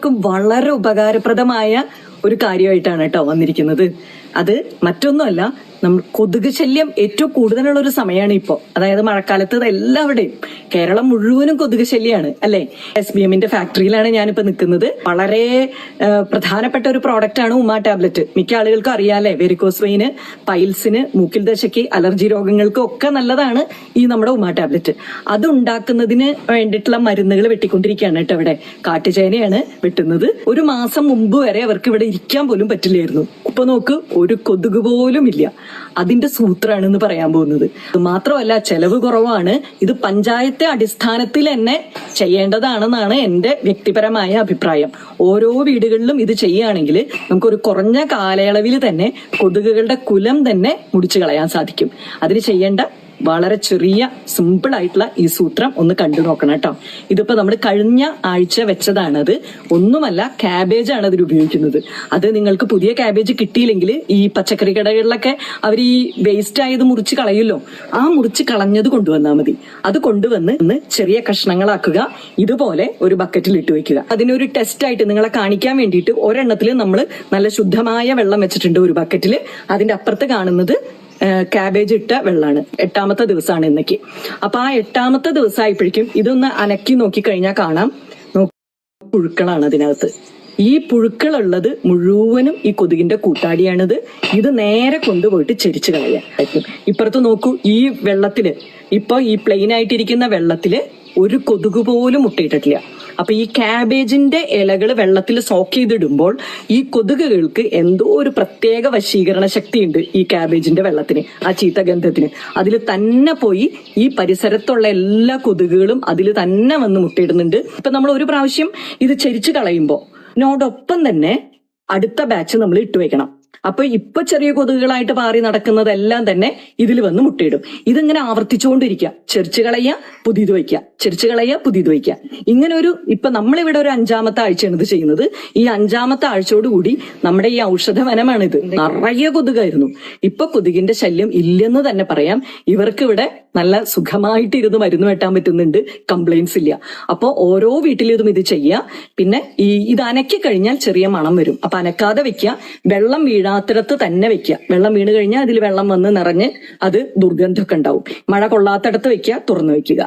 എല്ലാവർക്കും വളരെ ഉപകാരപ്രദമായ ഒരു കാര്യമായിട്ടാണ് കേട്ടോ വന്നിരിക്കുന്നത്. അത് മറ്റൊന്നുമല്ല, നമ്മൾ കൊതുക് ശല്യം ഏറ്റവും കൂടുതലുള്ള ഒരു സമയമാണ് ഇപ്പോൾ. അതായത് മഴക്കാലത്ത് എല്ലാവരുടെയും കേരളം മുഴുവനും കൊതുക് ശല്യമാണ് അല്ലെ. SBMന്റെ ഫാക്ടറിയിലാണ് ഞാനിപ്പോ നിൽക്കുന്നത്. വളരെ പ്രധാനപ്പെട്ട ഒരു പ്രോഡക്റ്റ് ആണ് ഉമ ടാബ്ലറ്റ്. മിക്ക ആളുകൾക്കും അറിയാലേ, വെരിക്കോസ് വെയിന്, പൈൽസിന്, മൂക്കിൽ ദശയ്ക്ക്, അലർജി രോഗങ്ങൾക്കും ഒക്കെ നല്ലതാണ് ഈ നമ്മുടെ ഉമ ടാബ്ലറ്റ്. അത് ഉണ്ടാക്കുന്നതിന് വേണ്ടിയിട്ടുള്ള മരുന്നുകൾ വെട്ടിക്കൊണ്ടിരിക്കുകയാണ് കേട്ടോ. ഇവിടെ കാട്ടുചേനയാണ് വെട്ടുന്നത്. ഒരു മാസം മുമ്പ് വരെ അവർക്ക് ഇവിടെ ഇരിക്കാൻ പോലും പറ്റില്ലായിരുന്നു. ഇപ്പൊ നോക്ക്, ഒരു കൊതുക് പോലും ഇല്ല. അതിന്റെ സൂത്രമാണെന്ന് പറയാൻ പോകുന്നത്. മാത്രമല്ല, ചെലവ് കുറവാണ്. ഇത് പഞ്ചായത്ത് അടിസ്ഥാനത്തിൽ തന്നെ ചെയ്യേണ്ടതാണെന്നാണ് എന്റെ വ്യക്തിപരമായ അഭിപ്രായം. ഓരോ വീടുകളിലും ഇത് ചെയ്യുകയാണെങ്കിൽ നമുക്കൊരു കുറഞ്ഞ കാലയളവിൽ തന്നെ കൊതുകുകളുടെ കുലം തന്നെ മുടിച്ചു കളയാൻ സാധിക്കും. അതിന് ചെയ്യേണ്ട വളരെ ചെറിയ സിമ്പിൾ ആയിട്ടുള്ള ഈ സൂത്രം ഒന്ന് കണ്ടു നോക്കണം കേട്ടോ. ഇതിപ്പോ നമ്മൾ കഴിഞ്ഞ ആഴ്ച വെച്ചതാണത്. ഒന്നുമല്ല, ക്യാബേജ് ആണ് അതിൽ ഉപയോഗിക്കുന്നത്. അത് നിങ്ങൾക്ക് പുതിയ ക്യാബേജ് കിട്ടിയില്ലെങ്കിൽ ഈ പച്ചക്കറി കടകളിലൊക്കെ അവർ ഈ വേസ്റ്റ് ആയത് മുറിച്ച് കളയുമല്ലോ, ആ മുറിച്ച് കളഞ്ഞത് കൊണ്ടുവന്നാൽ മതി. അത് കൊണ്ടുവന്ന് ചെറിയ കഷ്ണങ്ങളാക്കുക. ഇതുപോലെ ഒരു ബക്കറ്റിൽ ഇട്ട് വെക്കുക. അതിനൊരു ടെസ്റ്റ് ആയിട്ട് നിങ്ങളെ കാണിക്കാൻ വേണ്ടിയിട്ട് ഒരെണ്ണത്തിൽ നമ്മൾ നല്ല ശുദ്ധമായ വെള്ളം വെച്ചിട്ടുണ്ട് ഒരു ബക്കറ്റിൽ. അതിന്റെ അപ്പുറത്ത് കാണുന്നത് ക്യാബേജ് ഇട്ട വെള്ളമാണ്. 8ാമത്തെ ദിവസമാണ് ഇന്നേക്ക്. അപ്പൊ ആ 8ാമത്തെ ദിവസമായപ്പോഴേക്കും ഇതൊന്ന് അനക്കി നോക്കിക്കഴിഞ്ഞാൽ കാണാം, പുഴുക്കളാണ് അതിനകത്ത്. ഈ പുഴുക്കളുള്ളത് മുഴുവനും ഈ കൊതുകിന്റെ കൂട്ടാടിയാണിത്. ഇത് നേരെ കൊണ്ടുപോയിട്ട് ചെരിച്ചു കളയാൻ. ഇപ്പുറത്ത് നോക്കൂ, ഈ വെള്ളത്തില്, ഇപ്പൊ ഈ പ്ലെയിൻ ആയിട്ടിരിക്കുന്ന വെള്ളത്തില് ഒരു കൊതുക് പോലും മുട്ടയിട്ടിട്ടില്ല. അപ്പൊ ഈ ക്യാബേജിന്റെ ഇലകൾ വെള്ളത്തിൽ സോക്ക് ചെയ്തിടുമ്പോൾ ഈ കൊതുകുകൾക്ക് എന്തോ ഒരു പ്രത്യേക വശീകരണ ശക്തിയുണ്ട് ഈ ക്യാബേജിന്റെ വെള്ളത്തിന്, ആ ചീത്ത ഗന്ധത്തിന്. അതിൽ തന്നെ പോയി ഈ പരിസരത്തുള്ള എല്ലാ കൊതുകുകളും അതിൽ തന്നെ വന്ന് മുട്ടയിടുന്നുണ്ട്. ഇപ്പൊ നമ്മൾ ഒരു പ്രാവശ്യം ഇത് ചെരിച്ചു കളയുമ്പോൾ നോടൊപ്പം തന്നെ അടുത്ത ബാച്ച് നമ്മൾ ഇട്ടുവെക്കണം. അപ്പൊ ഇപ്പൊ ചെറിയ കൊതുകുകളായിട്ട് പാറി നടക്കുന്നതെല്ലാം തന്നെ ഇതിൽ വന്ന് മുട്ടയിടും. ഇതിങ്ങനെ ആവർത്തിച്ചുകൊണ്ടിരിക്കുക. ചെറിച്ചു കളയുക, പുതിയത് വയ്ക്കുക, ചെറിച്ചു കളയുക, പുതിയത് വയ്ക്കുക. ഇങ്ങനെ ഒരു, ഇപ്പൊ നമ്മളിവിടെ ഒരു 5ാമത്തെ ആഴ്ചയാണ് ഇത് ചെയ്യുന്നത്. ഈ 5ാമത്തെ ആഴ്ചയോടുകൂടി നമ്മുടെ ഈ ഔഷധവനമാണിത്. നിറയെ കൊതുകായിരുന്നു. ഇപ്പൊ കൊതുകിന്റെ ശല്യം ഇല്ലെന്ന് തന്നെ പറയാം. ഇവർക്ക് ഇവിടെ നല്ല സുഖമായിട്ട് ഇരുന്ന് മരുന്ന് വെട്ടാൻ പറ്റുന്നുണ്ട്. കംപ്ലൈന്റ്സ് ഇല്ല. അപ്പൊ ഓരോ വീട്ടിലും ഇത് ചെയ്യുക. പിന്നെ ഇത് അനക്കി കഴിഞ്ഞാൽ ചെറിയ മണം വരും. അപ്പൊ അനക്കാതെ വെക്കുക. വെള്ളം വീഴാത്തിടത്ത് തന്നെ വെക്കുക. വെള്ളം വീണ് കഴിഞ്ഞാൽ അതിൽ വെള്ളം വന്ന് നിറഞ്ഞ് അത് ദുർഗന്ധമൊക്കെ ഉണ്ടാവും. മഴ കൊള്ളാത്തിടത്ത് വെക്കുക, തുറന്നു വെക്കുക.